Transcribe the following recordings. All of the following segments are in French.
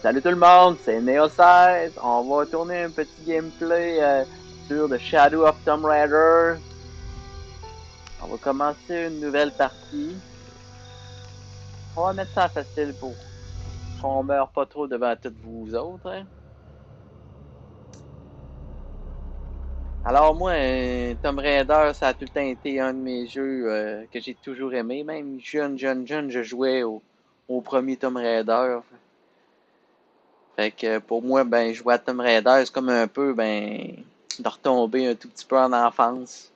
Salut tout le monde, c'est Neo16. On va tourner un petit gameplay sur The Shadow of Tomb Raider. On va commencer une nouvelle partie. On va mettre ça facile pour qu'on meure pas trop devant toutes vous autres. Hein. Alors moi, Tomb Raider, ça a tout le temps été un de mes jeux que j'ai toujours aimé. Même jeune, je jouais au premier Tomb Raider. Fait que pour moi, ben, jouer à Tomb Raider, c'est comme un peu, ben, de retomber un tout petit peu en enfance.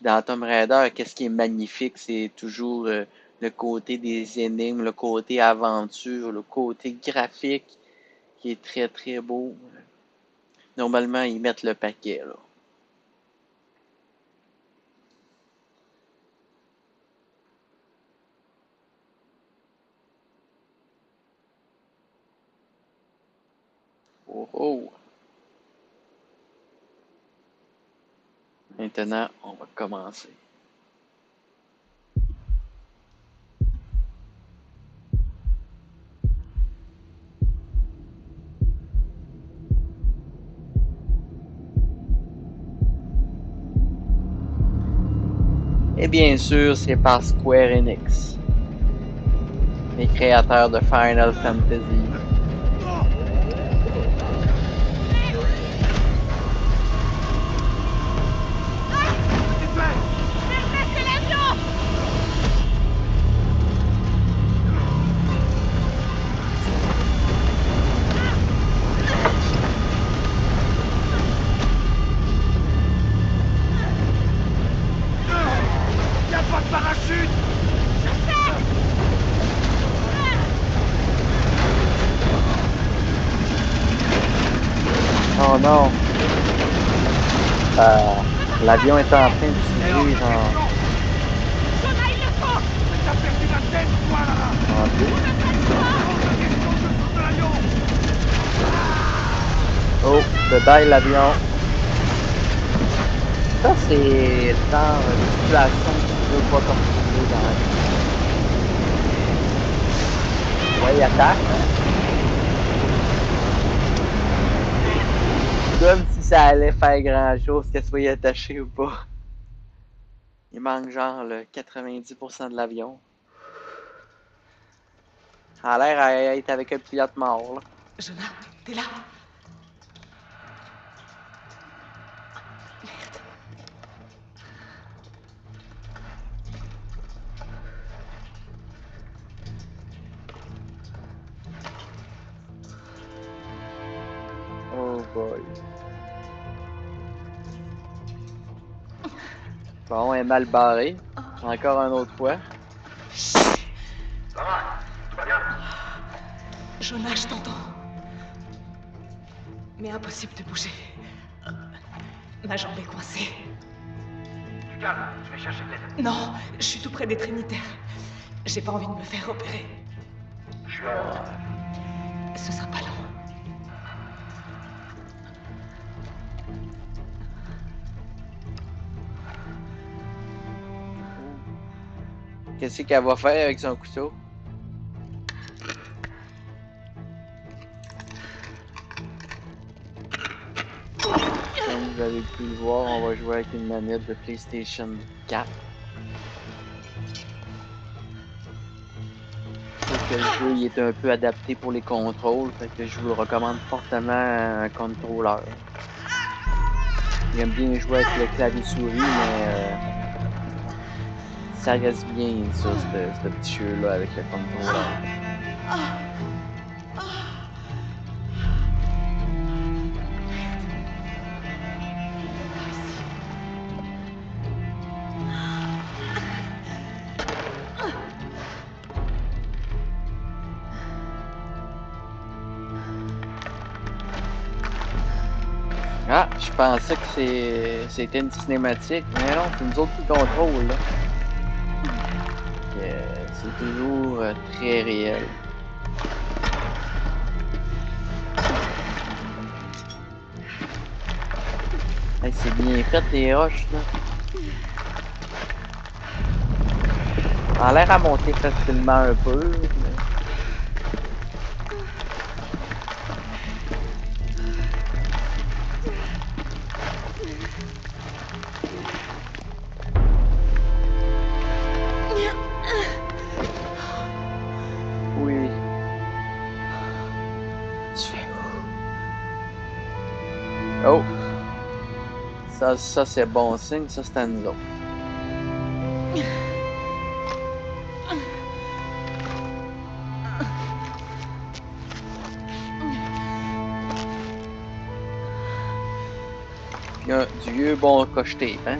Dans Tomb Raider, qu'est-ce qui est magnifique, c'est toujours le côté des énigmes, le côté aventure, le côté graphique qui est très très beau. Normalement, ils mettent le paquet, là. Oh oh! Maintenant, on va commencer. Et bien sûr, c'est par Square Enix, les créateurs de Final Fantasy. Oh non! L'avion est en train de s'ouvrir en deux. Oh, bye l'avion. Ça, c'est le genre de situation que tu veux pas te retrouver dans la vie. Ouais, il attaque, hein? Comme si ça allait faire grand chose, qu'elle soit attachée ou pas. Il manque genre le 90% de l'avion. Ça a l'air à être avec un pilote mort, là. Jonah, t'es là? Merde. Oh boy. Bon, elle est mal barrée. Encore une autre fois. Ça va? Tout va bien? Jonah, je t'entends. Mais impossible de bouger. Ma jambe est coincée. Du calme, je vais chercher de l'aide. Non, je suis tout près des Trinitaires. J'ai pas envie de me faire opérer. Je suis là. Ce sera pas long. Qu'est-ce qu'elle va faire avec son couteau? Comme vous avez pu le voir, on va jouer avec une manette de PlayStation 4. Je trouve que le jeu il est un peu adapté pour les contrôles, fait que je vous le recommande fortement un contrôleur. J'aime bien jouer avec le clavier souris, mais ça reste bien ça, ce petit jeu-là avec le contrôleur. Ah, je pensais que c'était une cinématique, mais non, c'est nous autres qui contrôlent, là. C'est toujours très réel. Hey, c'est bien fait, les roches, là. Ça a l'air à monter facilement un peu, mais... Oui, oui. Je fais... Oh! Ça c'est bon signe, ça c'est à nous autres. Il y a du vieux bon cocheté, hein?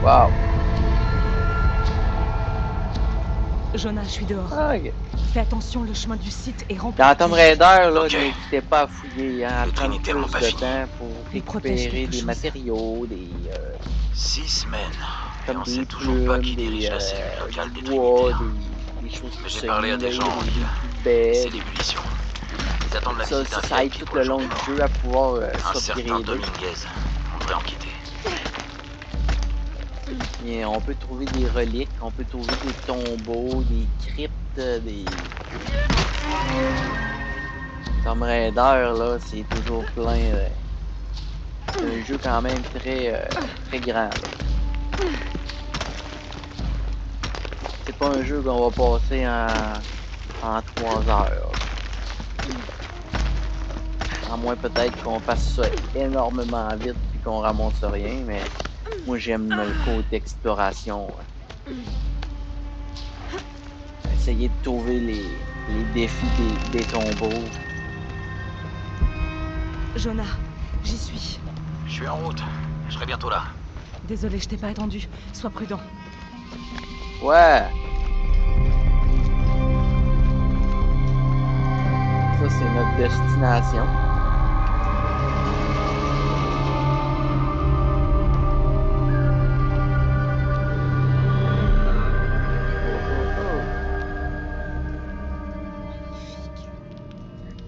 Wow! Jonah, je suis dehors. Ah, ok. Fais attention, le chemin du site est rempli Dans de Tomb pièges. Raider, là, Ok. n'hésitez pas à fouiller, hein, à Les prendre Trinitaires plus n'ont pas de fini. temps pour Ils protègent récupérer quelque des chose. matériaux, 6 semaines. Et comme on des sait toujours pas plumes, qui dirige la cellule locale du des bois, Trinitaires. des choses Mais pour j'ai se parlé à des healer, gens en ville. des C'est baies. les munitions. Ils attendent la Ça, visite d'un ça aide VIP tout pour le le jour long du du mort. jeu à pouvoir Un certain s'upgrader. Dominguez. On devrait en quitter. Et on peut trouver des reliques, on peut trouver des tombeaux, des cryptes, des... Tomb Raider, là, c'est toujours plein. C'est un jeu quand même très grand, là. C'est pas un jeu qu'on va passer en 3 heures. À moins peut-être qu'on fasse ça énormément vite puis qu'on ramasse rien, mais moi j'aime le côté exploration. Essayer de trouver les défis des tombeaux. Jonah, j'y suis. Je suis en route. Je serai bientôt là. Désolé, je t'ai pas attendu. Sois prudent. Ouais! Ça, c'est notre destination.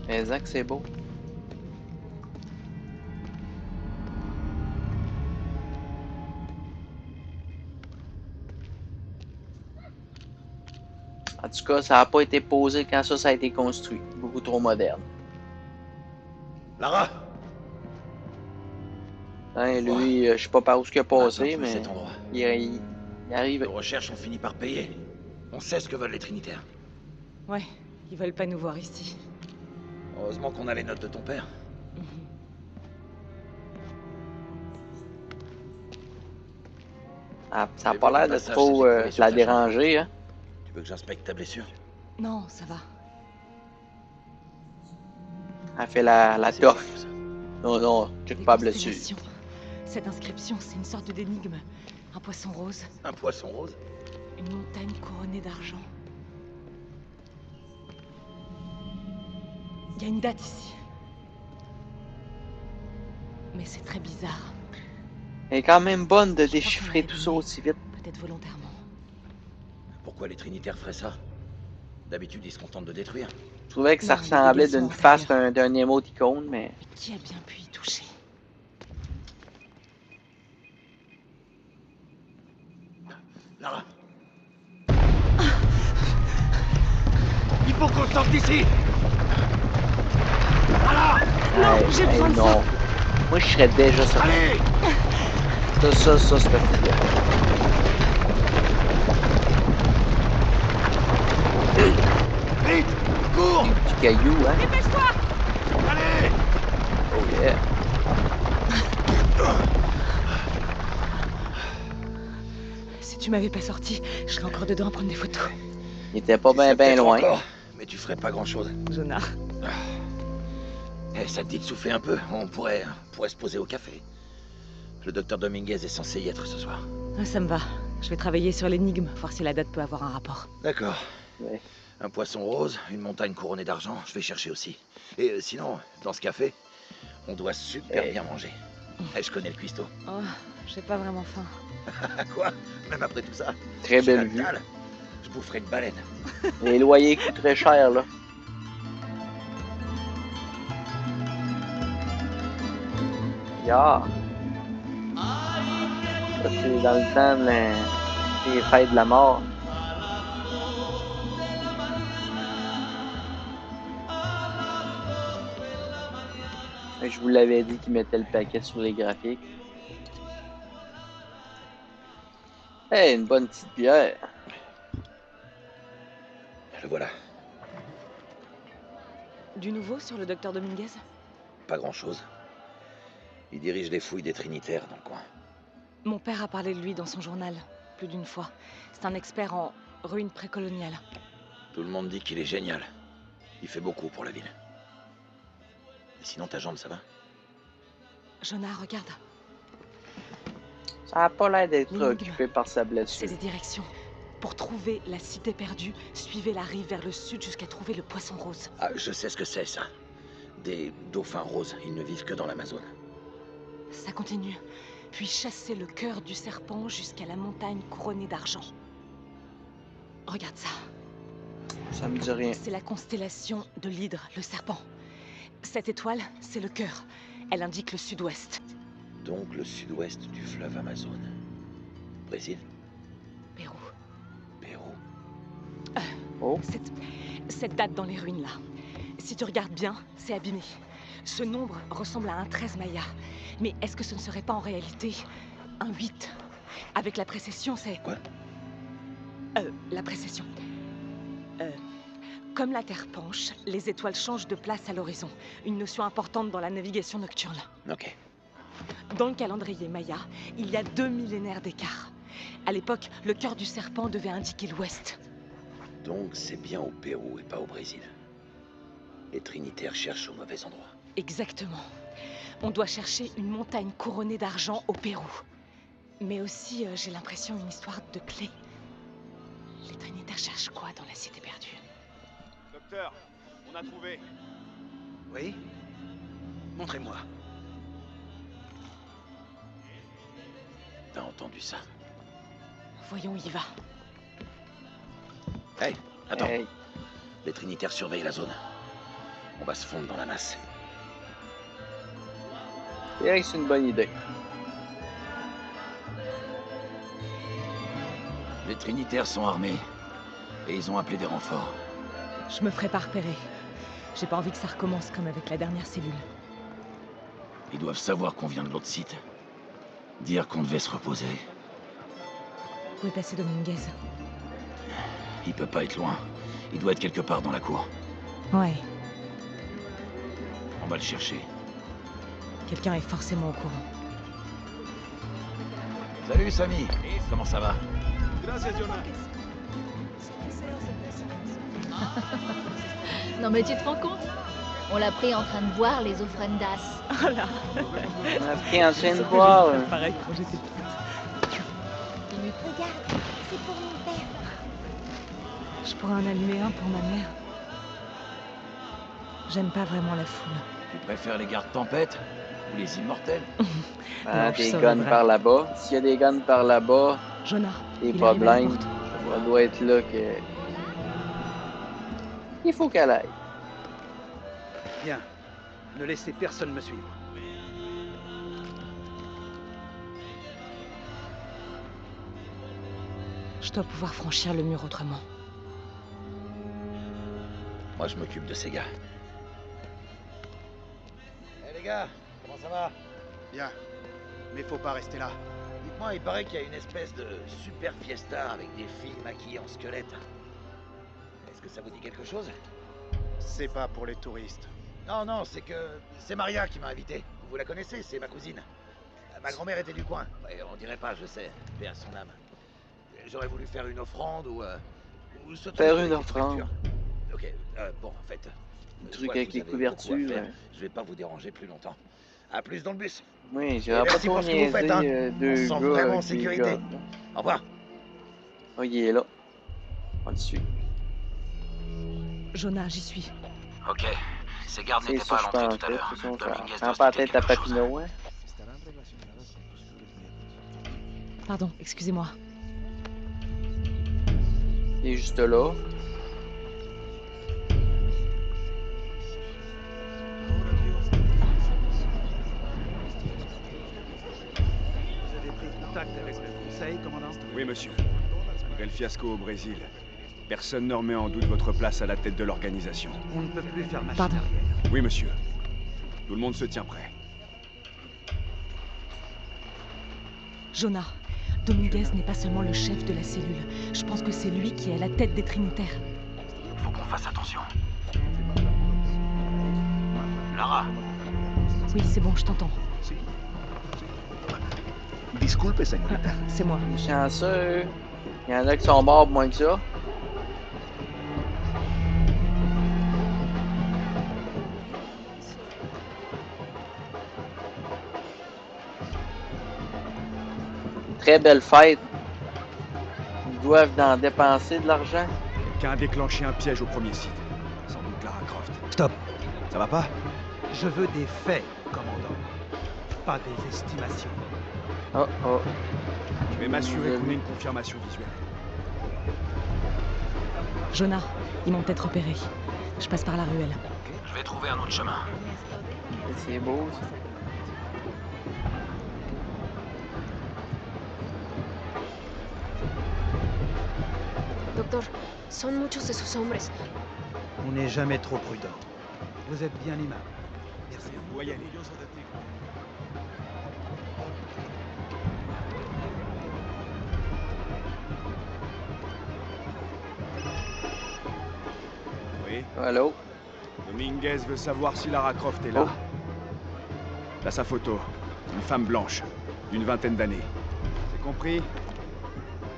Mais que c'est beau. En tout cas, ça n'a pas été posé quand ça a été construit. Beaucoup trop moderne. Lara! Hein, lui, je sais pas par où il a passé, peu mais cet endroit. il arrive. Nos recherches ont fini par payer. On sait ce que veulent les Trinitaires. Ouais, ils veulent pas nous voir ici. Heureusement qu'on a les notes de ton père. Ah, ça n'a J'ai pas vu au l'air de passage trop ces écrits sur la ta déranger, hein. Tu veux que j'inspecte ta blessure? Non, ça va. Elle fait la C'est quoi toffe. tout ça? Non, non, check Des pas la blessure. constellations. Cette inscription, c'est une sorte d'énigme. Un poisson rose, Un poisson rose? une montagne couronnée d'argent. Il y a une date ici. Mais c'est très bizarre. Elle est quand même bonne de Je crois qu'on déchiffrer l'avait tout ça donnée, aussi vite. Peut-être volontairement. Pourquoi les Trinitaires feraient ça? D'habitude, ils se contentent de détruire. Je trouvais que ça Non, il y a des ressemblait glaçons d'une à face l'intérieur. d'un émoticône, mais... Mais qui a bien pu y toucher? Lara! Il faut qu'on sorte d'ici! Lara! Non, j'ai besoin de ça. non. Moi, je serais déjà sorti. Allez! Ça, c'est parti. Vite! Cours! Du caillou, hein? Dépêche-toi! Allez! Oh yeah. Si tu m'avais pas sorti, je serais encore dedans à prendre des photos. Il était pas Tu sais bien peut-être loin. encore, mais tu ferais pas grand-chose. Jonah. Eh, ça te dit de souffler un peu? On pourrait se poser au café. Le docteur Dominguez est censé y être ce soir. Ah, ça me va. Je vais travailler sur l'énigme, voir si la date peut avoir un rapport. D'accord. Ouais. Un poisson rose, une montagne couronnée d'argent, je vais chercher aussi. Et sinon, dans ce café, on doit super bien manger. Eh, je connais le cuistot. Oh, j'ai pas vraiment faim. Quoi? Même après tout ça? Très J'ai la belle vue. dalle. Je boufferai une baleine. Les loyers coûtent très cher, là. Ya. Ça, c'est dans le temps des fêtes de la mort. Je vous l'avais dit qu'ils mettaient le paquet sur les graphiques. Hey, une bonne petite bière. Le voilà. Du nouveau sur le docteur Dominguez? Pas grand-chose. Il dirige les fouilles des Trinitaires dans le coin. Mon père a parlé de lui dans son journal, plus d'une fois. C'est un expert en ruines précoloniales. Tout le monde dit qu'il est génial. Il fait beaucoup pour la ville. Et sinon, ta jambe, ça va? Jonah, regarde, Ça a pas l'air d'être L'énigme. occupé par sa c'est blessure. des directions. Pour trouver la cité perdue, suivez la rive vers le sud jusqu'à trouver le poisson rose. Ah, je sais ce que c'est, ça. Des dauphins roses. Ils ne vivent que dans l'Amazone. Ça continue. Puis chassez le cœur du serpent jusqu'à la montagne couronnée d'argent. Regarde ça. Ça me dit rien. C'est la constellation de l'hydre, le serpent. Cette étoile, c'est le cœur. Elle indique le sud-ouest. Donc le sud-ouest du fleuve Amazone. Brésil, Pérou. Pérou. Oh, Cette date dans les ruines, là. Si tu regardes bien, c'est abîmé. Ce nombre ressemble à un 13 maya. Mais est-ce que ce ne serait pas en réalité un 8? Avec la précession, c'est... Quoi? La précession. Comme la Terre penche, les étoiles changent de place à l'horizon. Une notion importante dans la navigation nocturne. Ok. Dans le calendrier maya, il y a 2 millénaires d'écart. À l'époque, le cœur du serpent devait indiquer l'ouest. Donc c'est bien au Pérou et pas au Brésil. Les Trinitaires cherchent au mauvais endroit. Exactement. On doit chercher une montagne couronnée d'argent au Pérou. Mais aussi, j'ai l'impression, une histoire de clé. Les Trinitaires cherchent quoi dans la cité perdue? Docteur, on a trouvé. Oui? Montrez-moi. T'as entendu ça? Voyons où il va. Hey, attends. hey. Les Trinitaires surveillent la zone. On va se fondre dans la masse. C'est vrai que c'est une bonne idée. Les Trinitaires sont armés. Et ils ont appelé des renforts. Je me ferai pas repérer. J'ai pas envie que ça recommence comme avec la dernière cellule. Ils doivent savoir qu'on vient de l'autre site. Dire qu'on devait se reposer. Où est passé Dominguez? Il peut pas être loin. Il doit être quelque part dans la cour. Ouais, On va le chercher. quelqu'un est forcément au courant. Salut Samy. Comment ça va? Gracias, Jonah. Non mais tu te rends compte? On l'a pris en train de boire les ofrendas. Oh là. On a pris en train de voir. Pareil quand j'étais petite. Regarde, c'est pour mon père. Je pourrais en allumer un pour ma mère. J'aime pas vraiment la foule. Tu préfères les gardes tempêtes ou les immortels? Non, je Des saurais guns vrai. par là-bas. S'il y a des guns par là-bas, Jonah, des il arrive à la problèmes, porte. ça doit être là que... Il faut qu'elle aille. Bien. Ne laissez personne me suivre. Je dois pouvoir franchir le mur autrement. Moi je m'occupe de ces gars. Eh les gars, comment ça va? Bien. Mais faut pas rester là. Dites-moi, il paraît qu'il y a une espèce de super fiesta avec des filles maquillées en squelette. Est-ce que ça vous dit quelque chose? C'est pas pour les touristes. Non, non, c'est que c'est Maria qui m'a invité. Vous la connaissez, c'est ma cousine. Ma grand-mère était du coin. Ouais, on dirait pas, je sais. Paix à son âme. J'aurais voulu faire une offrande ou ce truc Faire avec une les offrande. couvertures. Ok, bon, en fait. Un je truc vois que avec vous les avez beaucoup à couvertures. faire. Je vais pas vous déranger plus longtemps. À plus dans le bus. Oui, Et j'aurais pas merci trop pour ce que vous faites, niaisé hein. deux On se sent gars vraiment en avec des sécurité. guns. Au revoir. Oh, il est là. On le suit. Jonah, j'y suis. Ok. Ces gardes C'est n'étaient ça, pas à je l'entrée pense. tout à De l'heure. toute façon, ça Dominguez prend doit pas la se tête douter à quelque chose. Papineau, hein. Pardon, excusez-moi. Il est juste là. Vous avez pris contact avec le conseil, commandant? Oui, monsieur. Après le fiasco au Brésil, personne ne remet en doute votre place à la tête de l'organisation. On ne peut plus faire machine Pardon. arrière. Oui, monsieur. Tout le monde se tient prêt. Jonah, Dominguez n'est pas seulement le chef de la cellule. Je pense que c'est lui qui est à la tête des Trinitaires. Faut qu'on fasse attention. Lara, Oui, c'est bon, je t'entends. Disculpe, señorita. C'est moi. Chanceux. Il y en a qui sont morts moins que ça. Très belle fête. Ils doivent en dépenser de l'argent. Quelqu'un a déclenché un piège au premier site. Sans doute Lara Croft. Stop. Ça va pas? Je veux des faits, commandant. Pas des estimations. Oh oh. Je vais m'assurer qu'on ait une confirmation visuelle. Jonah, ils m'ont peut-être repéré. Je passe par la ruelle. je vais trouver un autre chemin. C'est beau ça. Doctor, son muchos de sus hombres. On n'est jamais trop prudent. Vous êtes bien aimable. Merci. On doit y aller. Oui, Allô? Dominguez veut savoir si Lara Croft est là. Là, sa photo. Une femme blanche, d'une vingtaine d'années. C'est compris?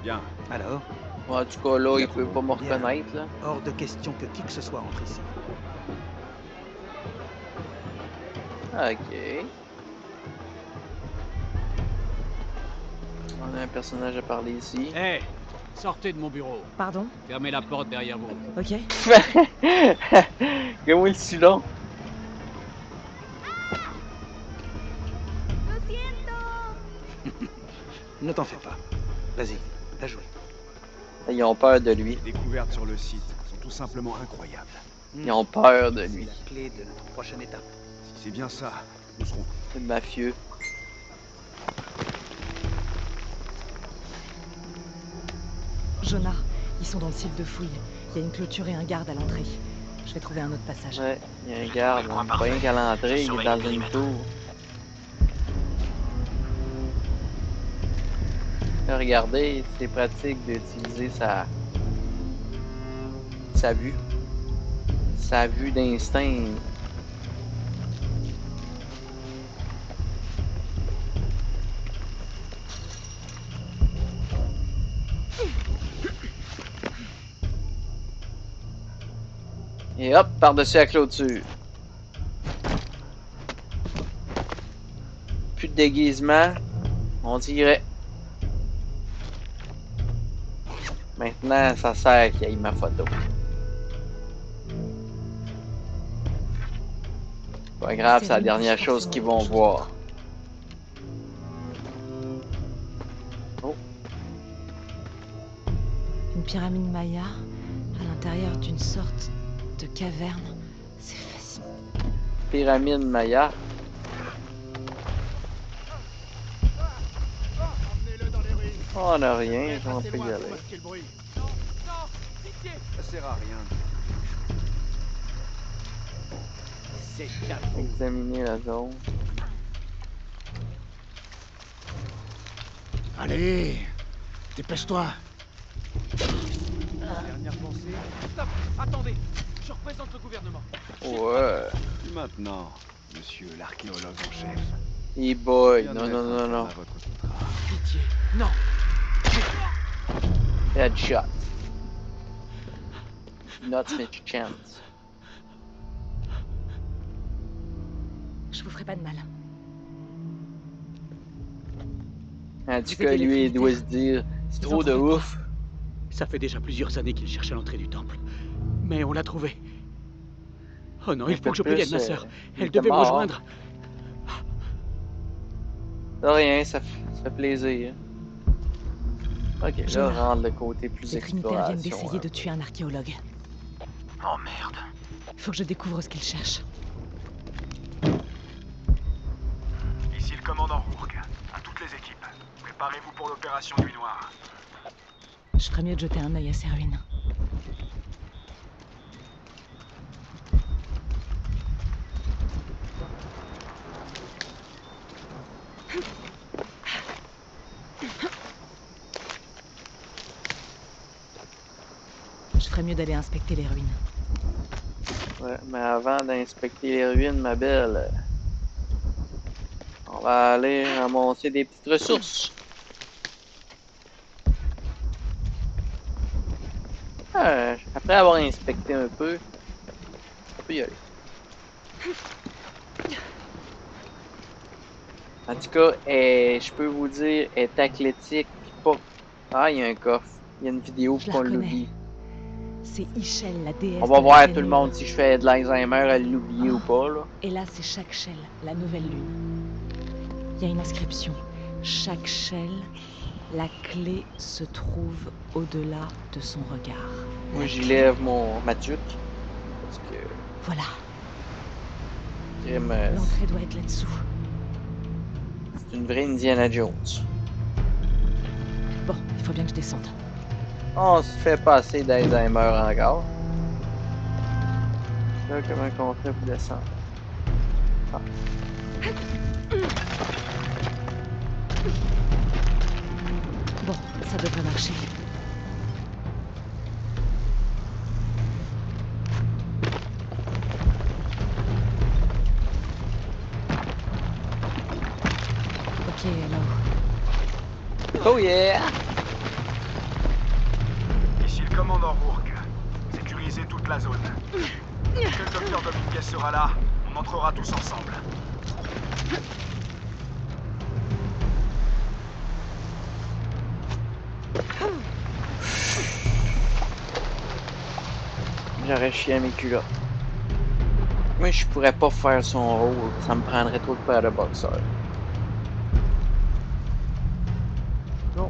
Bien. Alors, Bon, en tout cas, là, il peut pas me Bien. reconnaître, là. hors de question que qui que ce soit entre ici. Ok. On a un personnage à parler ici. Hé, sortez de mon bureau. Pardon? Fermez la porte derrière vous. Ok. Comment il est long? Ne t'en fais pas. Vas-y, à jouer. Ils ont peur de lui. Les découvertes sur le site sont tout simplement incroyables. Ils ont peur de C'est lui. la clé de notre prochaine étape. Si c'est bien ça, nous serons. C'est le mafieux. Jonah, ils sont dans le site de fouille. Il y a une clôture et un garde à l'entrée. Je vais trouver un autre passage. Ouais, il y a un garde. coin Pas rien parfait. qu'à l'entrée, il est Surveille dans le une périmètre. tour. Là, regardez, c'est pratique d'utiliser sa vue. Sa vue d'instinct. Et hop, par-dessus la clôture. Plus de déguisement, on dirait. Maintenant, ça sert qu'il y ait ma photo. Pas grave, c'est la dernière chose qu'ils vont voir. Oh, Une pyramide maya à l'intérieur d'une sorte de caverne. C'est fascinant. pyramide Maya. Oh, on n'a rien, on peut y aller. Ça sert à rien. Examiner la zone. Allez, dépêche-toi. Dernière pensée. Stop, attendez. Je représente le gouvernement. Ouais. Et maintenant, monsieur l'archéologue en chef. Hey boy, Bien non, de non, mettre non, un non. terme à votre contrat. Pitié. Non. Headshot. Not much chance. Je vous ferai pas de mal. En tout Vous cas, aviez lui, les il doit se Trinitaires. dire, c'est Ils trop ont de trouvé quoi? ouf. Ça fait déjà plusieurs années qu'il cherche à l'entrée du temple. Mais on l'a trouvé. Oh non, il faut que je prévienne ma sœur. il Elle était devait me mort. rejoindre. De rien, ça fait plaisir. Ok, là, Jonah, on rentre le côté plus Les Trinitaires viennent exploration. d'essayer de tuer un archéologue. Oh merde. Faut que je découvre ce qu'ils cherchent. Ici le commandant Rourke. À toutes les équipes. Préparez-vous pour l'opération Nuit Noire. Je ferais mieux de jeter un œil à ces ruines. Je ferais mieux d'aller inspecter les ruines. Ouais, mais avant d'inspecter les ruines, ma belle, on va aller ramasser des petites ressources. Après avoir inspecté un peu, on peut y aller. En tout cas, je peux vous dire, elle est athlétique. Pas... Ah, il y a un coffre. Il y a une vidéo Je la qu'on reconnais. l'oublie. C'est Ischel, la déesse. On va de la voir pleine tout le lune. monde si je fais de l'Alzheimer à l'oublier ou pas, là. Et là, c'est chaque Shell, la nouvelle lune. Il y a une inscription. Chaque Shell, la clé se trouve au-delà de son regard. Moi, La j'y clé. lève ma tuque. Parce que, Voilà, crime, l'entrée doit être là-dessous. c'est une vraie Indiana Jones. Bon, il faut bien que je descende. On se fait passer d'Alzheimer encore. Là, comment qu'on fait pour descendre? Ah. Bon, ça devrait marcher. Ok, alors. Oh yeah! Ici le commandant Rourke. Sécurisez toute la zone. Dès que le docteur Dominguez sera là, on entrera tous ensemble. J'aurais chié à mes culottes. Moi, je pourrais pas faire son rôle. Ça me prendrait trop de paires de boxeurs. Non.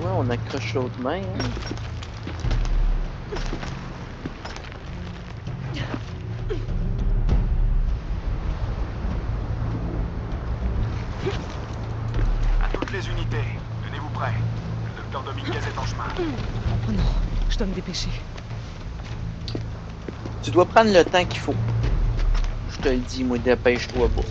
Ouais, on accroche l'autre main. Hein. À toutes les unités, tenez-vous prêts. Le docteur Dominguez est en chemin. Oh non, je dois me dépêcher. Tu dois prendre le temps qu'il faut. Je te le dis, moi, dépêche-toi pas.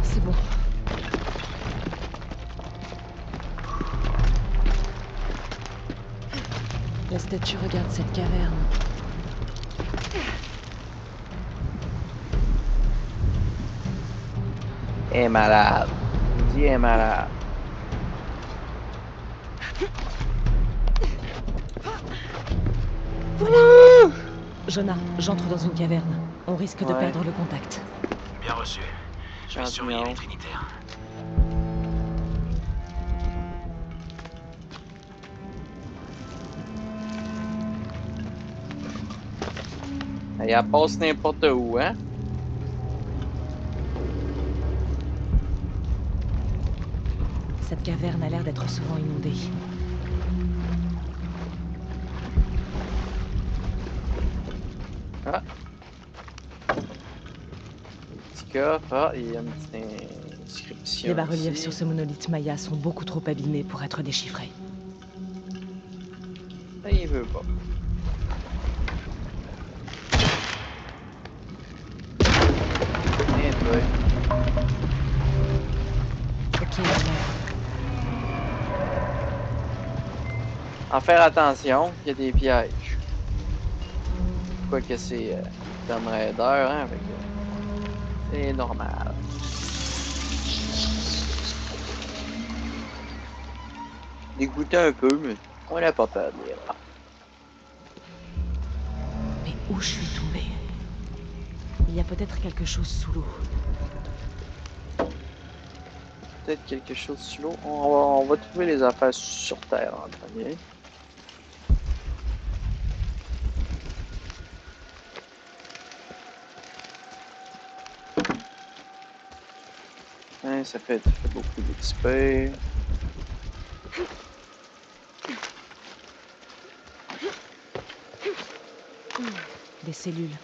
C'est bon. La statue regarde cette caverne. Elle est malade. Je vous dis, elle est malade. Jonah, j'entre dans une caverne. On risque de Ouais. perdre le contact. Bien reçu. Je vais surveiller Champion. les Trinitaires. Elle passe n'importe où, hein? Cette caverne a l'air d'être souvent inondée. Ah. Petit coffre. Ah, il y a une petite inscription. Les bas-reliefs ici. sur ce monolithe maya sont beaucoup trop abîmés pour être déchiffrés. Ah, il veut pas. Eh boy. Ok, Jonah. En faire attention, il y a des pièges. Quoique c'est Tomb Raider, hein, fait que c'est normal. dégoûté un peu, mais on n'a pas peur de l'erreur. Mais où je suis tombée? Il y a peut-être quelque chose sous l'eau. Peut-être quelque chose sous l'eau. On va trouver les affaires sur Terre en premier. Hein, ça fait beaucoup d'XP. Des cellules.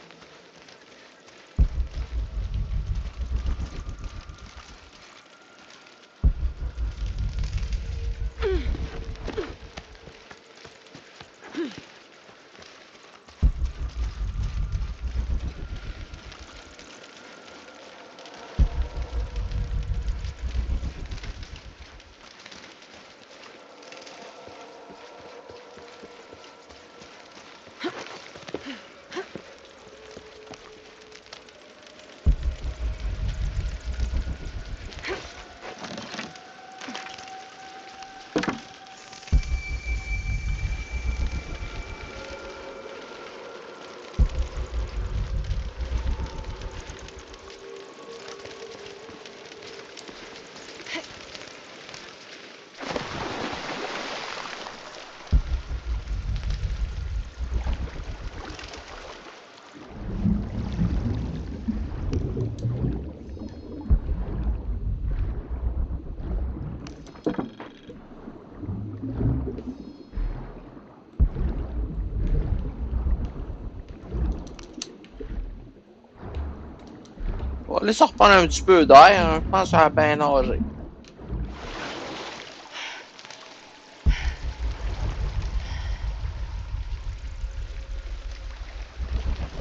On va laisser reprendre un petit peu d'air, hein. Je pense que ça a bien nagé.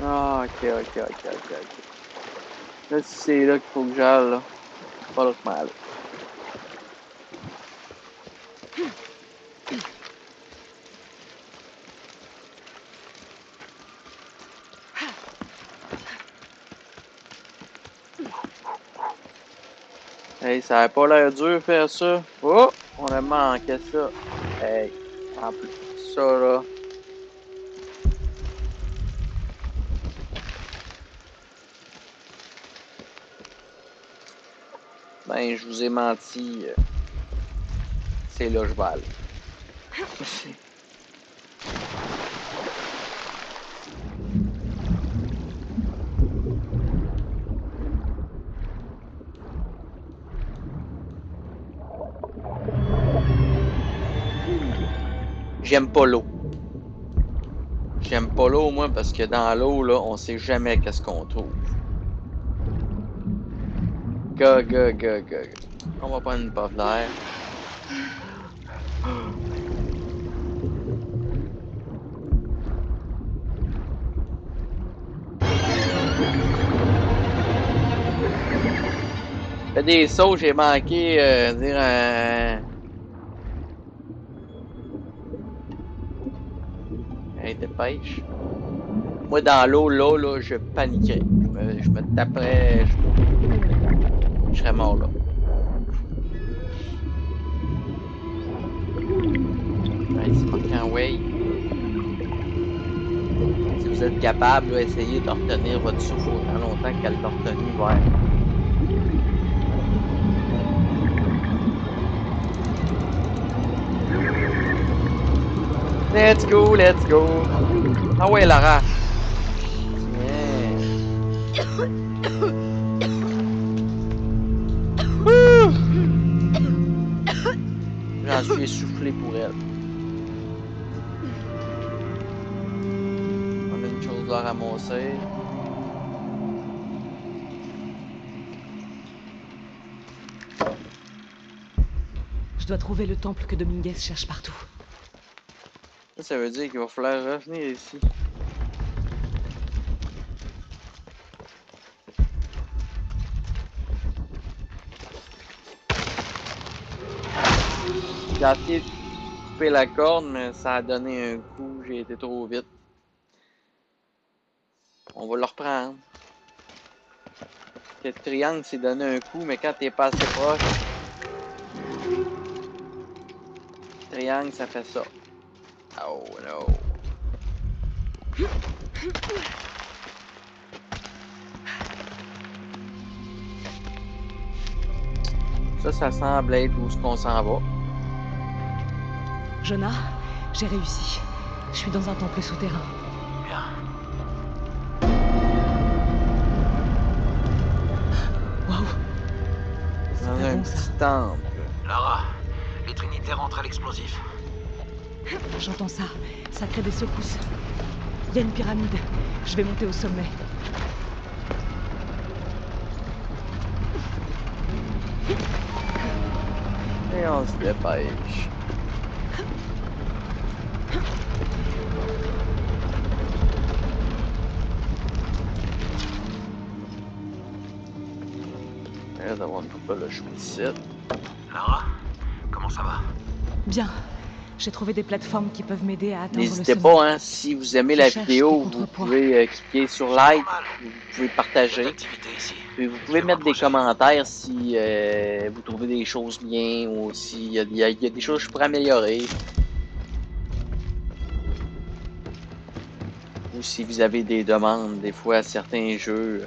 Ah, ok. Là, si c'est là qu'il faut que j'aille, là. Pas là que je m'en aller. Hey, ça a pas l'air dur faire ça. Oh! On a manqué ça. Hey, en plus, ça là. Ben, je vous ai menti. C'est là que je vais aller. J'aime pas l'eau. J'aime pas l'eau, moi, parce que dans l'eau, là, on sait jamais qu'est-ce qu'on trouve. Ga. On va prendre une puff d'air. Fait des sauts, j'ai manqué dire un. Hey, dépêche. Moi, dans l'eau, là, je paniquais. Je me taperais. Je serais mort, là. Ouais, c'est marqué en way. Si vous êtes capable, là, essayez de retenir votre souffle autant longtemps qu'elle l'a retenu vers. Let's go. Ah ouais, Lara. J'en suis essoufflé pour elle. On a une chose à ramasser. Je dois trouver le temple que Dominguez cherche partout. Ça veut dire qu'il va falloir revenir ici. J'ai essayé de couper la corde, mais ça a donné un coup. J'ai été trop vite. On va le reprendre. Le triangle, c'est donner un coup, mais quand t'es pas assez proche, Triangle, ça fait ça. Oh no. Ça semble être où ce qu'on s'en va. Jonah, j'ai réussi. Je suis dans un temple souterrain. Bien. Waouh! C'est Dans pas un bon, petit ça. temple. Lara, les Trinitaires rentrent à l'explosif. J'entends ça. Ça crée des secousses. Il y a une pyramide. Je vais monter au sommet. Et on se dépêche. Il va d'avoir une couple de choix ici. Lara, comment ça va? Bien. J'ai trouvé des plateformes qui peuvent m'aider à atteindre le sommet. N'hésitez pas, hein, si vous aimez Je la cherche vidéo, des vous contrepoids. pouvez cliquer sur like, Normal. vous pouvez partager, D'activité ici. puis vous Je pouvez vais mettre des m'approcher. commentaires si vous trouvez des choses bien ou s'il y a des choses que je pourrais améliorer. Ou si vous avez des demandes, des fois, à certains jeux.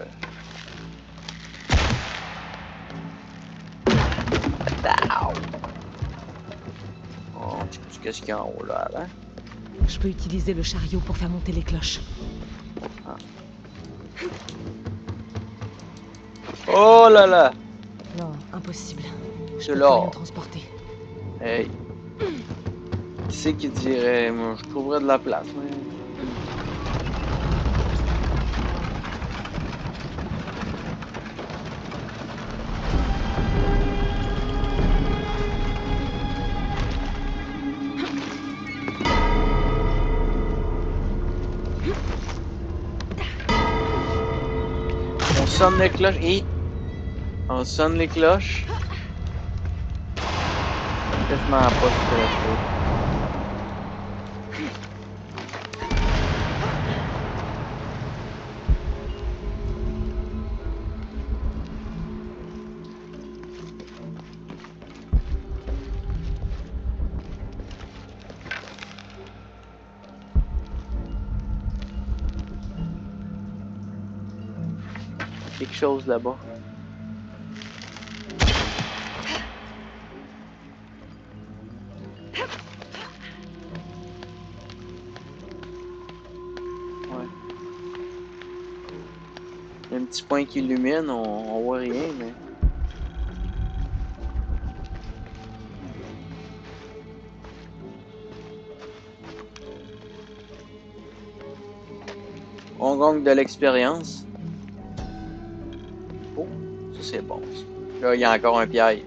Oh, je sais plus qu'est-ce qu'il y a en haut là, hein? Je peux utiliser le chariot pour faire monter les cloches. Oh là là! Non, impossible. Je C'est peux là. plus rien transporter. Hey! Qui c'est qui dirait, moi, je trouverais de la place, mais... On sonne les cloches et... On sonne les cloches. Quasiment pas stressé. Quelque chose là-bas. Ouais. Il y a un petit point qui illumine, on voit rien, mais... On gagne de l'expérience. Oh, ça c'est bon. Ça. Là, il y a encore un piège.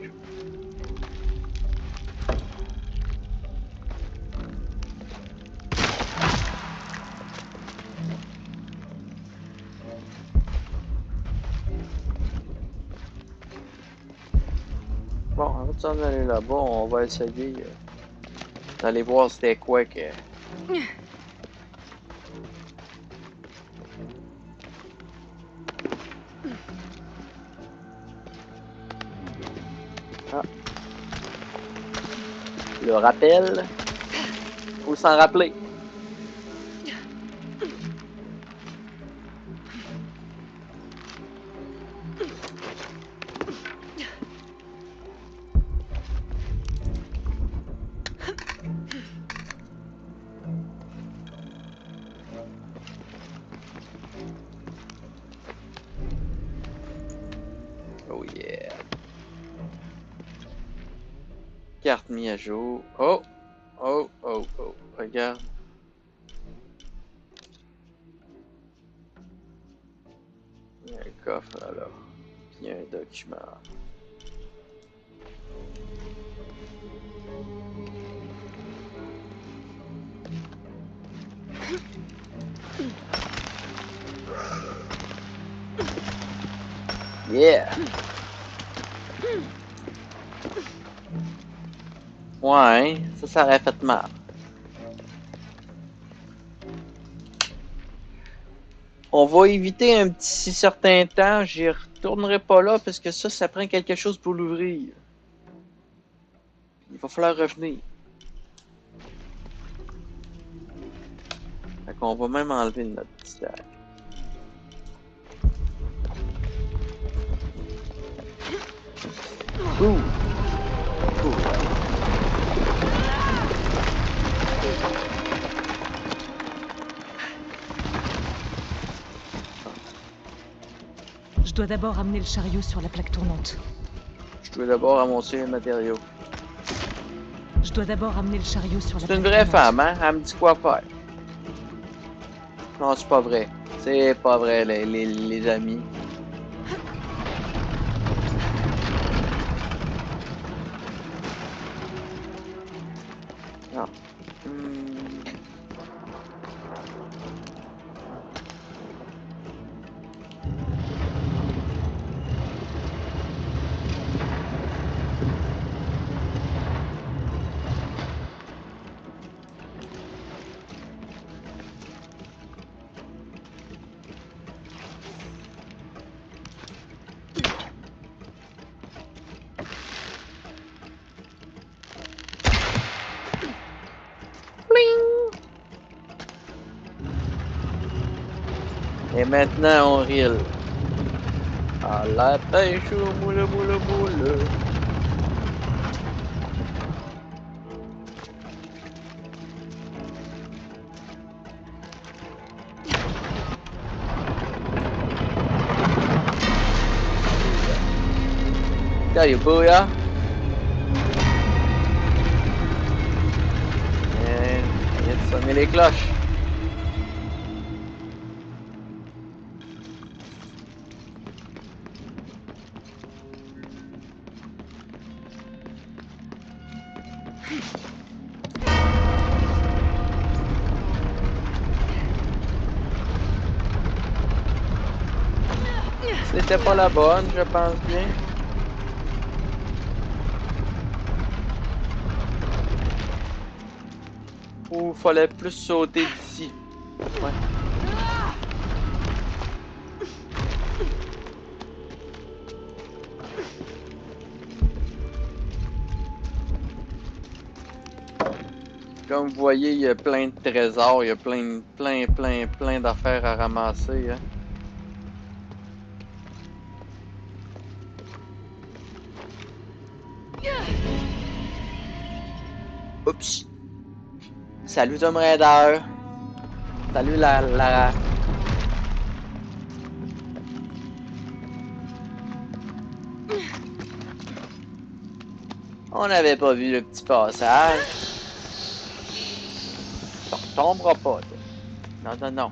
Bon, avant de s'en aller là-bas, on va essayer d'aller voir c'était quoi que... Ah. Le rappel. Faut s'en rappeler. Oh yeah. Carte mise à jour. Oh! Oh, oh, oh. Regarde. Il y a un coffre là. Puis il y a un document. Yeah! Ouais, ça aurait fait mal. On va éviter un petit certain temps. J'y retournerai pas là parce que ça prend quelque chose pour l'ouvrir. Il va falloir revenir. On va même enlever notre petit air. Ouh! Ouh! Je dois d'abord amener le chariot sur la plaque tournante. Je dois d'abord ramasser les matériaux. Je dois d'abord amener le chariot sur la C'est plaque une vraie tournante. femme, hein? Elle me dit quoi faire. Non, c'est pas vrai. C'est pas vrai, les amis. Non. Et maintenant, on reel. À la pêche au moule, moule, moule. There you booyah. Et il y a de sonner les cloches. C'était pas la bonne, je pense bien. Ou fallait plus sauter d'ici. Ouais. Comme vous voyez, il y a plein de trésors, il y a plein d'affaires à ramasser. Hein. Oups. Salut Tomb Raider. Salut Lara. On n'avait pas vu le petit passage. Ça retombera pas, toi. Non, non, non.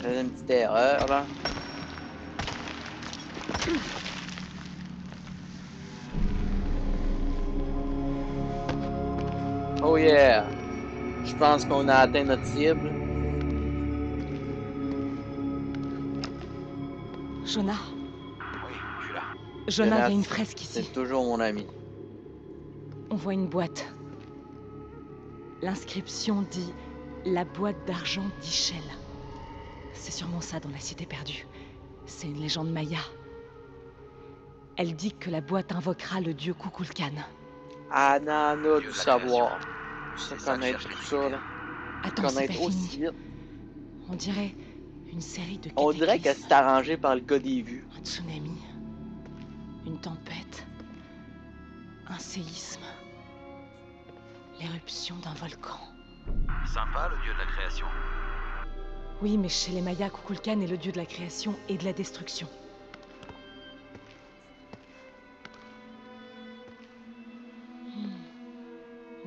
J'ai une petite erreur, là. Oh yeah! Je pense qu'on a atteint notre cible. Jonah. Oui, je suis là. Jonah, il y a Jonas, une fresque ici. c'est toujours mon ami. On voit une boîte. L'inscription dit « La boîte d'argent d'Ischel ». C'est sûrement ça dans la cité perdue. C'est une légende maya. Elle dit que la boîte invoquera le dieu Kukulkan. Anana Dieu du de la savoir. C'est Ça ça que connaître cherche tout ça, là. Attends, c'est Connaître pas aussi fini. vite. On dirait une série de On dirait que cataclysmes. c'est arrangé par le gars des vues. Un tsunami, une tempête, un séisme, l'éruption d'un volcan. Sympa, le dieu de la création. Oui, mais chez les Mayas, Kukulkan est le dieu de la création et de la destruction.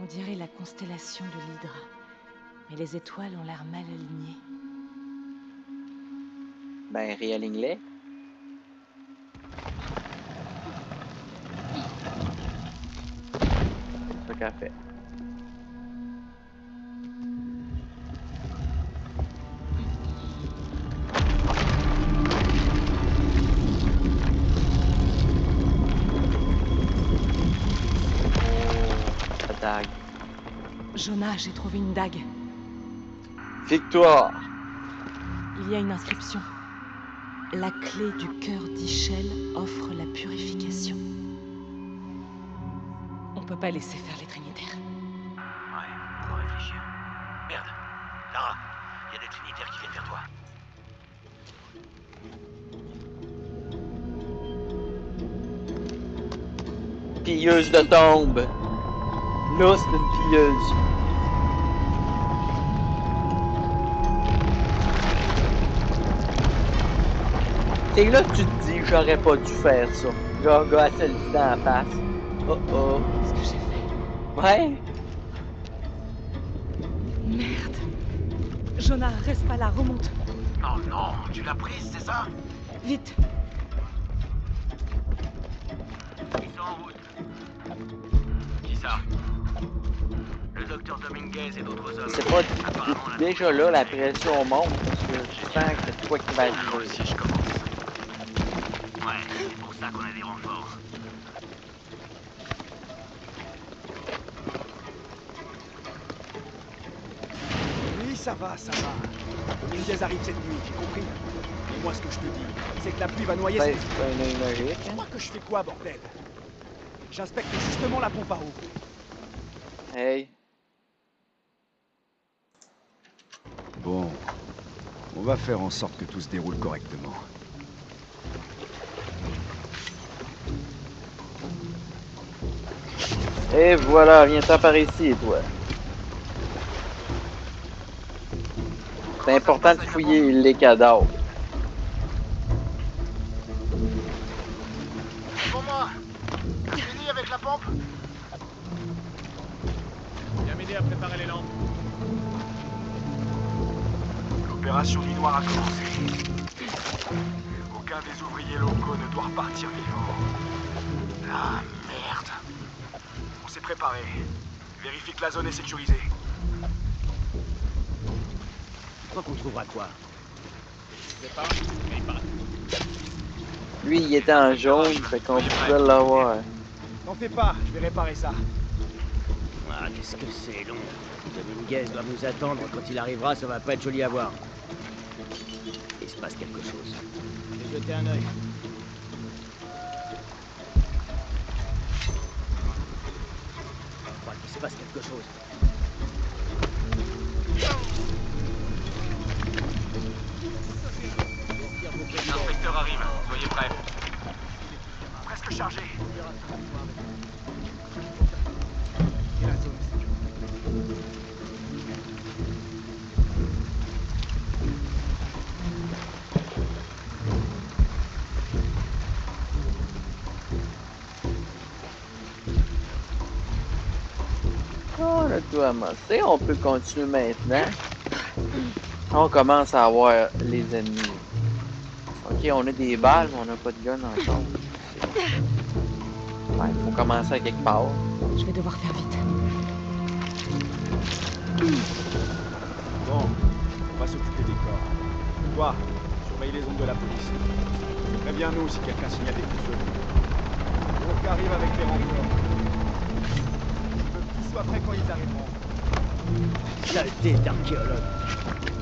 On dirait la constellation de l'Hydre, mais les étoiles ont l'air mal alignées. Ben, réaligne-les. C'est ça qu'elle fait. Oh, la dague. Jonah, j'ai trouvé une dague. Victoire! Il y a une inscription. La clé du cœur d'Ischel offre la purification. On peut pas laisser faire les Trinitaires. Ouais, on va réfléchir. Lara, il y a des trinitaires qui viennent vers toi. Pilleuse de tombe. Là, c'est une pilleuse. Et là, tu te dis, j'aurais pas dû faire ça. Le gars, elle se le dit dans la face. Oh oh. Ce que j'ai fait. Ouais. Merde. Jonah, reste pas là, remonte. Oh non, tu l'as prise, c'est ça? Vite. Ils sont en route. Qui ça? Le docteur Dominguez et d'autres hommes. C'est pas Apparemment, la déjà là, la pression monte parce que je sens que c'est quoi qui va Le arriver. siège commence. Ouais, c'est pour ça qu'on a des renforts. Oui, ça va, ça va. Dominguez arrive cette nuit, j'ai compris. Et moi, ce que je te dis, c'est que la pluie va noyer Ouais, cette... c'est pas une logique, Tu hein. crois que je fais quoi, bordel? J'inspecte justement la pompe à eau. Hey. Bon, on va faire en sorte que tout se déroule correctement. Et voilà, viens-t'en par ici, toi. C'est important de fouiller les cadavres. Pour moi. Fini avec la pompe? Viens m'aider à préparer les lampes. L'opération Nuit Noire a commencé. Aucun des ouvriers locaux ne doit repartir vivant. Ah, merde. On s'est préparé. Vérifie que la zone est sécurisée. Je crois qu'on trouvera quoi. Je sais pas, mais il paraît. Lui, il était en jaune, fait qu'on pouvait l'avoir. N'en fais pas, je vais réparer ça. Ah, qu'est-ce que c'est long. Dominguez doit nous attendre. Quand il arrivera, ça va pas être joli à voir. Il se passe quelque chose. J'ai jeté un œil. Je crois qu'il se passe quelque chose. L'inspecteur arrive, soyez prêts. Presque chargé. On a tout amassé, on peut continuer maintenant. On commence à avoir les ennemis. Ok, on a des balles, mais on n'a pas de gun encore. Ouais, il faut commencer à quelque part. Je vais devoir faire vite. Bon, on va s'occuper des corps. Toi, surveille les ondes de la police. Préviens-nous si quelqu'un signale des coups de feu. Donc arrive avec les renforts. Je veux qu'ils soient prêts quand ils arriveront. Saleté d'archéologue.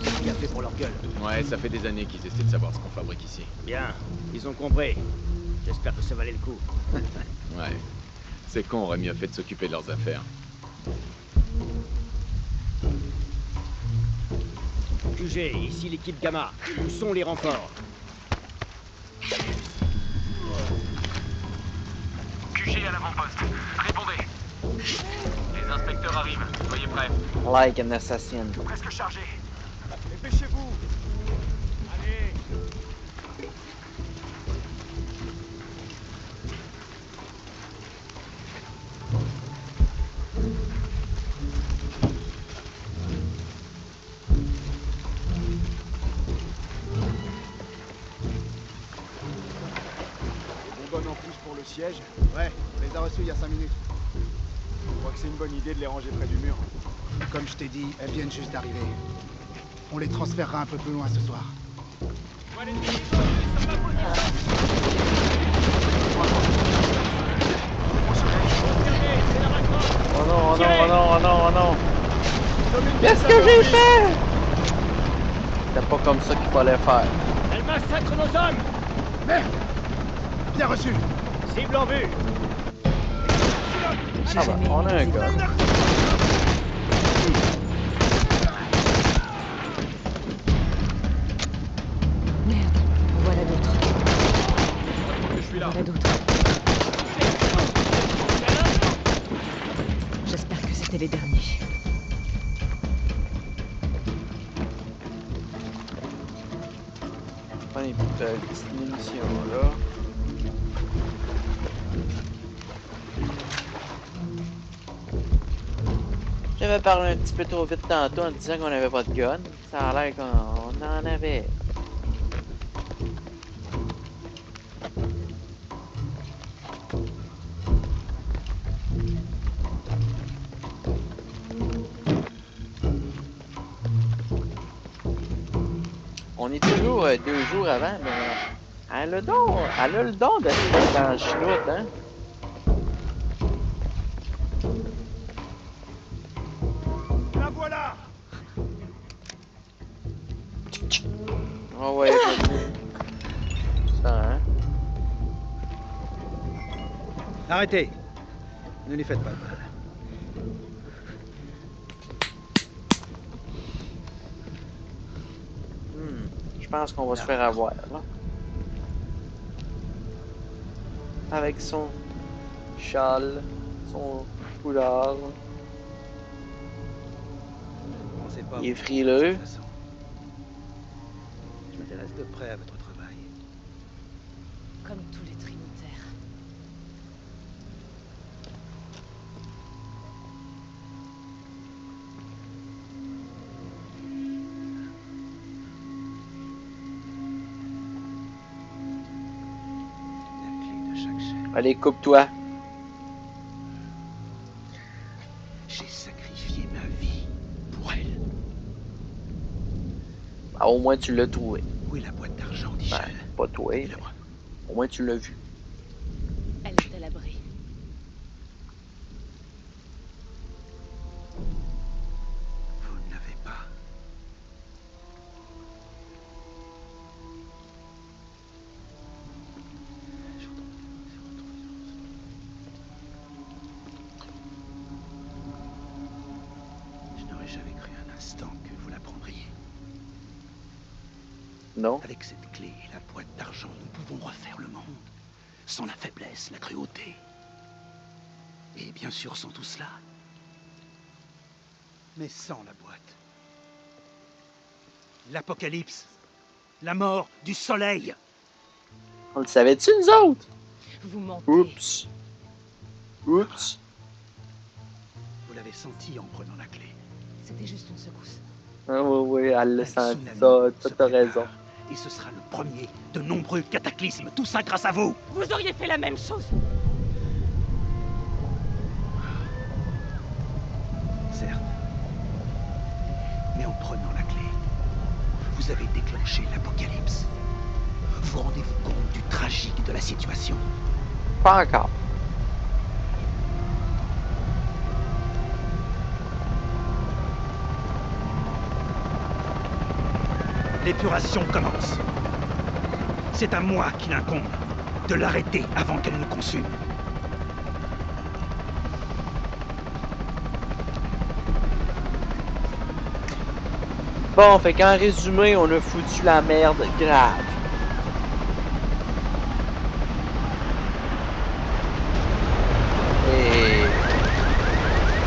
C'est bien fait pour leur gueule. Ouais, ça fait des années qu'ils essaient de savoir ce qu'on fabrique ici. Bien, ils ont compris. J'espère que ça valait le coup. Ouais. Ces cons auraient mieux fait de s'occuper de leurs affaires. QG, ici l'équipe Gamma. Où sont les renforts? QG à l'avant-poste. Répondez. Les inspecteurs arrivent, soyez prêts. Like an assassin. Presque chargé. Dépêchez-vous. Allez. Des bonbonnes en plus pour le siège. Ouais, on les a reçus il y a 5 minutes. Je crois que c'est une bonne idée de les ranger près du mur. Comme je t'ai dit, elles viennent juste d'arriver. On les transférera un peu plus loin ce soir. Oh non, oh non, oh non, oh non, oh non. Qu'est-ce que j'ai fait? C'est pas comme ça qu'il fallait faire. Elle massacre nos hommes! Merde! Bien reçu! Cible en vue! J'ai Ah bah, jamais on a un aimé gars. aurait d'autres. J'espère que c'était les derniers. On prend les petites munitions là. J'avais parlé un petit peu trop vite tantôt en disant qu'on n'avait pas de gun. Ça a l'air qu'on en avait. On est toujours 2 jours avant, mais elle a le don de se mettre dans le chenoute, hein? La voilà! Oh ouais, ça, hein? Arrêtez! Ne lui faites pas de mal. Je pense qu'on va se faire avoir, là. Avec son châle, son foulard. Pensez pas Il est vous frileux. de cette façon. Je m'intéresse de près à votre travail. Comme tous les trinitaires. La clé de chaque chaîne. Allez, coupe-toi. J'ai sacrifié ma vie pour elle. Ah, au moins, tu l'as trouvé. Où est la boîte d'argent, dit Ben, Shell? pas toi, mais Dis-le-moi. au moins, tu l'as vu. Elle est à l'abri. Vous ne l'avez pas. Je n'aurais jamais cru un instant que vous la prendriez. Non? Avec cette clé et la boîte d'argent, nous pouvons refaire le monde. Sans la faiblesse, la cruauté. Et bien sûr, sans tout cela. Mais sans la boîte. L'apocalypse. La mort du soleil. On le savait-tu, nous autres? Vous mentez. Oups. Oups. Vous l'avez senti en prenant la clé. C'était juste une secousse. Ah oui, elle l'a Un senti, tsunami ça, se t'as prépare. raison. Et ce sera le premier de nombreux cataclysmes. Tout ça grâce à vous. Vous auriez fait la même chose. Certes. Mais en prenant la clé, vous avez déclenché l'apocalypse. Vous rendez-vous compte du tragique de la situation? Pas encore. L'épuration commence. C'est à moi qu'il incombe de l'arrêter avant qu'elle nous consume. Bon, fait qu'en résumé, on a foutu la merde grave.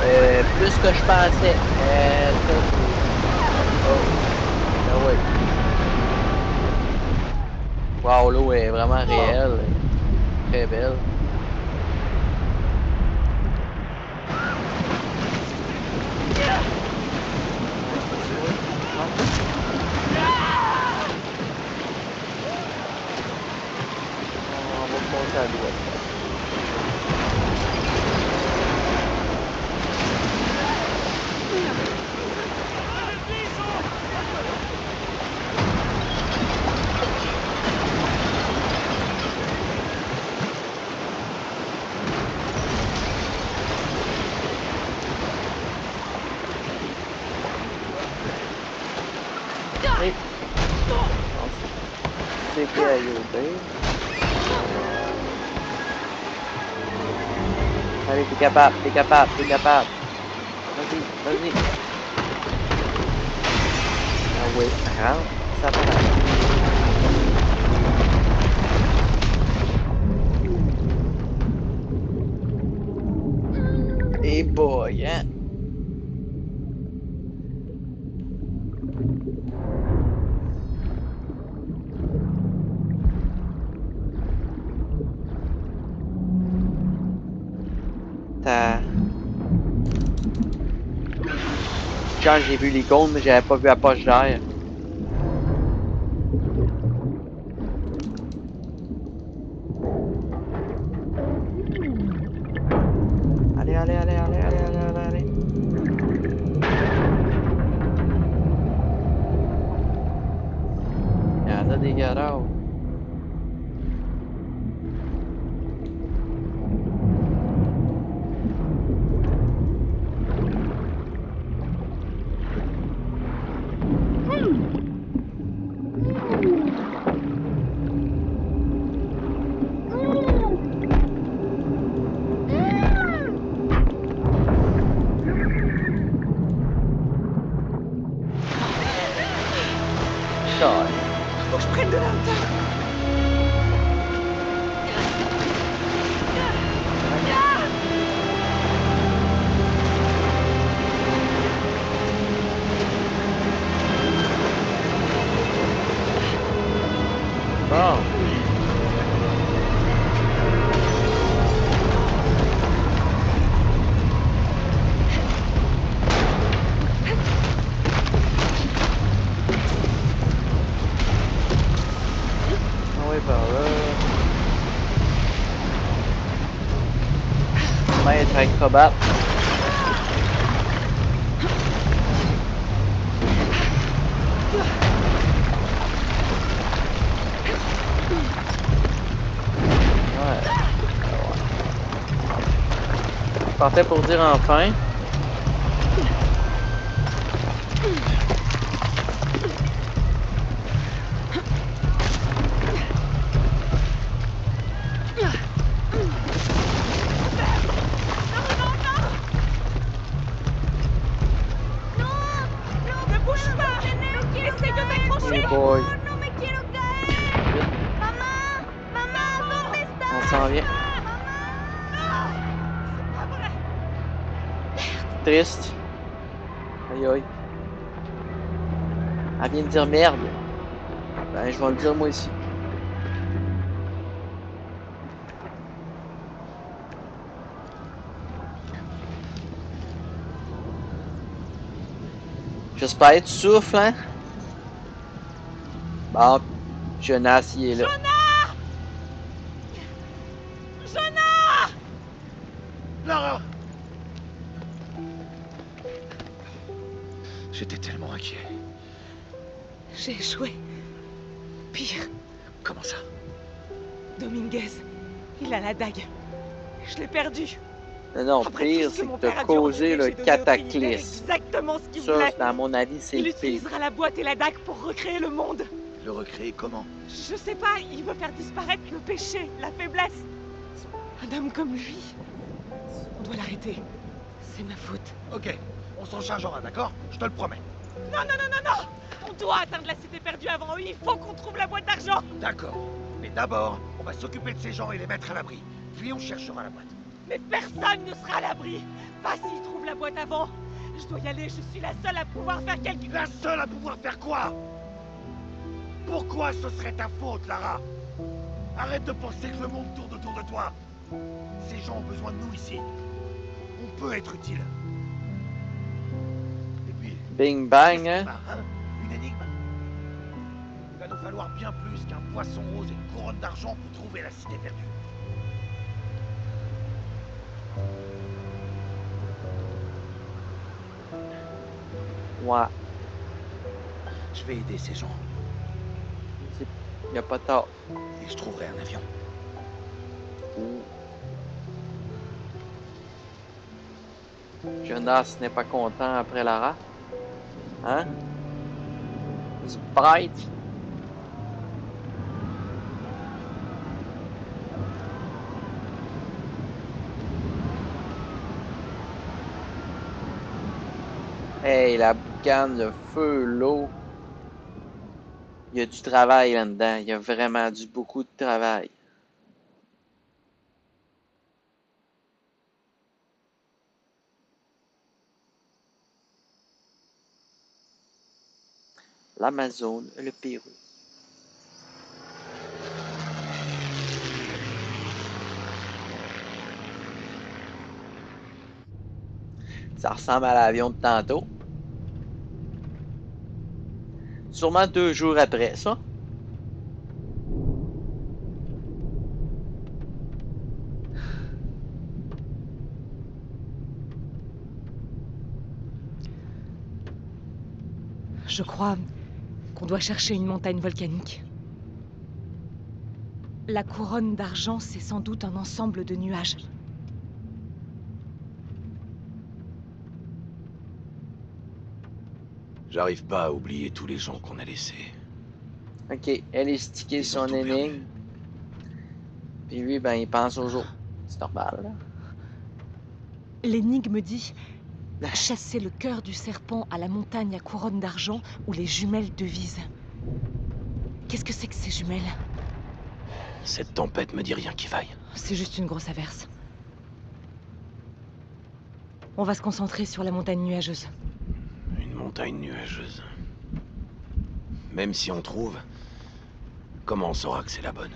Et... plus que je pensais. Oh. Ah ouais. Wow, l'eau est vraiment réelle. Très belle. On va passer à droite. Et... C'est fait à Yoda. Allez, t'es capable, t'es capable, t'es capable. Vas-y, vas-y. Ah oui, rentre, ça va. Hey boy, hein? Genre, j'ai vu l'icône, mais j'avais pas vu la poche d'air. Allez, allez, allez, allez, allez, allez, allez, allez. Il y en a des garages. Faut que je prenne de la hauteur. Bon. Ah ouais, par là. Maître acrobate. Je partais pour dire enfin. Ne bouge pas. Essaye de t'accrocher. Hey boy. ¡No me quiero caer! ¡Mamá! ¡Mamá! ¿Dónde estás? On s'en vient. C'est pas vrai. Triste. Aïe aïe. Elle vient de dire merde. Ben, je vais le dire moi aussi. J'espère que tu souffles, hein? Bon, Jonas, il est là. Jonah! Lara! J'étais tellement inquiet. J'ai échoué. Pire, Comment ça? Dominguez, il a la dague. Je l'ai perdu. Non, Après pire, tout ce que c'est mon que père t'as a dû causé enduré, le j'ai donné au Trinitaire cataclysme. exactement ce qu'il Ça, voulait. à mon avis, c'est Il le pire. utilisera la boîte et la dague pour recréer le monde. Le recréer comment? Je sais pas, il veut faire disparaître le péché, la faiblesse. Un homme comme lui. On doit l'arrêter. C'est ma faute. Ok, on s'en chargera, d'accord? Je te le promets. Non, non, non, non, non! On doit atteindre la cité perdue avant eux. Il faut qu'on trouve la boîte d'argent. D'accord. Mais d'abord, on va s'occuper de ces gens et les mettre à l'abri. Puis on cherchera la boîte. Mais personne ne sera à l'abri. Pas s'ils trouvent la boîte avant. Je dois y aller, je suis la seule à pouvoir faire quelque... La seule à pouvoir faire quoi? Pourquoi ce serait ta faute, Lara? Arrête de penser que le monde tourne autour de toi. Ces gens ont besoin de nous ici. On peut être utile. Et puis... Bing bang, qu'est-ce hein? qu'on a, hein? Une énigme? Il va nous falloir bien plus qu'un poisson rose et une couronne d'argent pour trouver la cité perdue. Ouais. Je vais aider ces gens. Y a pas tard. Et je trouverai un avion. Jonas n'est pas content après Lara. Hein? Sprite. Hey, la boucane, le feu, l'eau. Il y a du travail là-dedans. Il y a vraiment beaucoup de travail. l'Amazone, le Pérou. Ça ressemble à l'avion de tantôt. Sûrement 2 jours après ça. Je crois qu'on doit chercher une montagne volcanique. La couronne d'argent, c'est sans doute un ensemble de nuages. J'arrive pas à oublier tous les gens qu'on a laissés. Ok, elle est stickée Ils ont son tout perdu. énigme. Puis lui, ben, il pense aux autres. C'est normal, là. L'énigme dit « Chasser le cœur du serpent à la montagne à couronne d'argent où les jumelles devisent. » Qu'est-ce que c'est que ces jumelles? Cette tempête me dit rien qui vaille. C'est juste une grosse averse. On va se concentrer sur la montagne nuageuse. Une montagne nuageuse. Même si on trouve, comment on saura que c'est la bonne?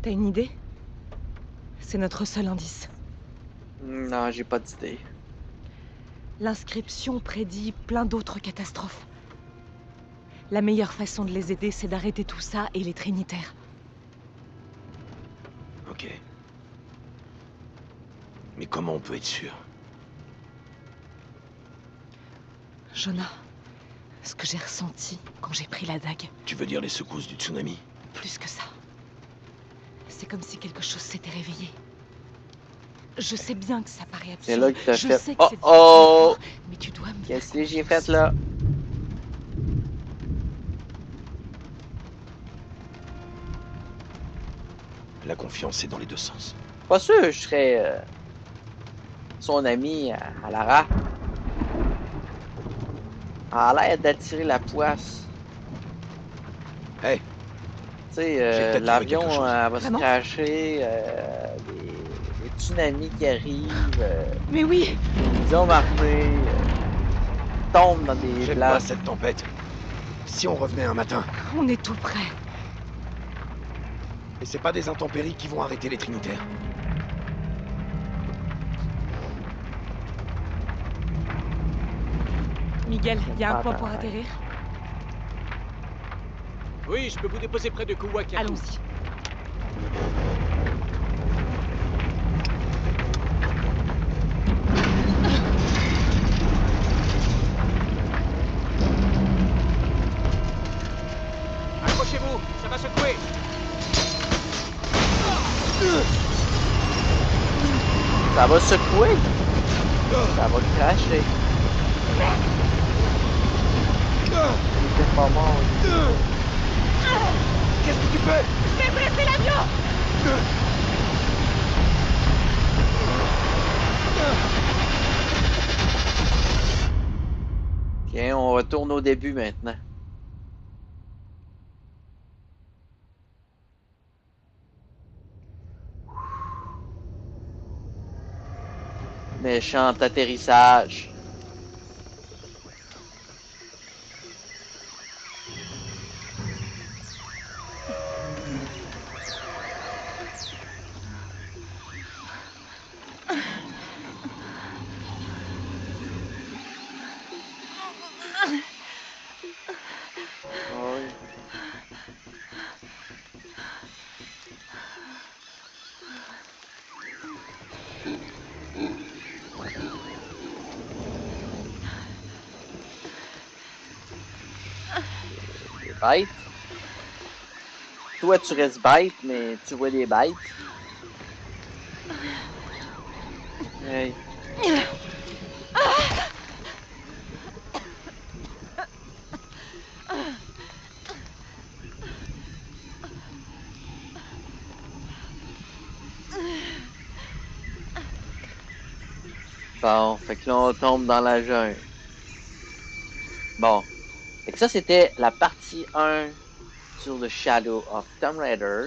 T'as une idée? C'est notre seul indice. Non, j'ai pas d'idée. L'inscription prédit plein d'autres catastrophes. La meilleure façon de les aider, c'est d'arrêter tout ça et les Trinitaires. Ok. Mais comment on peut être sûr? Jonah, ce que j'ai ressenti quand j'ai pris la dague, Tu veux dire les secousses du tsunami? plus que ça. C'est comme si quelque chose s'était réveillé. Je sais bien que ça paraît absurde. C'est là que t'as Je fait. sais que Oh c'est oh! difficile, mais tu dois me faire Qu'est-ce que j'ai confiance. fait là? La confiance est dans les deux sens. Pas sûr, je serais son ami à Lara. Elle a l'air d'attirer la poisse. Hey, Tu sais, J'ai peut-être trouvé l'avion quelque chose. va se Vraiment? cracher, des tsunamis qui arrivent, Mais oui, des hommes armés tombent dans des j'aime pas places. cette tempête. Si on revenait un matin, on est tout près. et c'est pas des intempéries qui vont arrêter les Trinitaires. Miguel, il y a un point pour atterrir? Oui, je peux vous déposer près de Kuwakatu. Allons-y. Accrochez-vous, ça va secouer. Ça va secouer. Ça va cracher. Il était pas mort. Qu'est-ce que tu fais? Fais presser l'avion! Tiens, on retourne au début maintenant. Méchant atterrissage. Oui. Des bêtes. Toi, tu restes bête, mais tu vois des bêtes. Hey. Bon, fait que là, on tombe dans la jungle. Bon. Fait que ça, c'était la partie 1 sur The Shadow of Tomb Raider.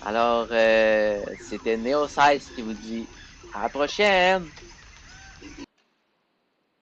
Alors, c'était Neo16 qui vous dit à la prochaine!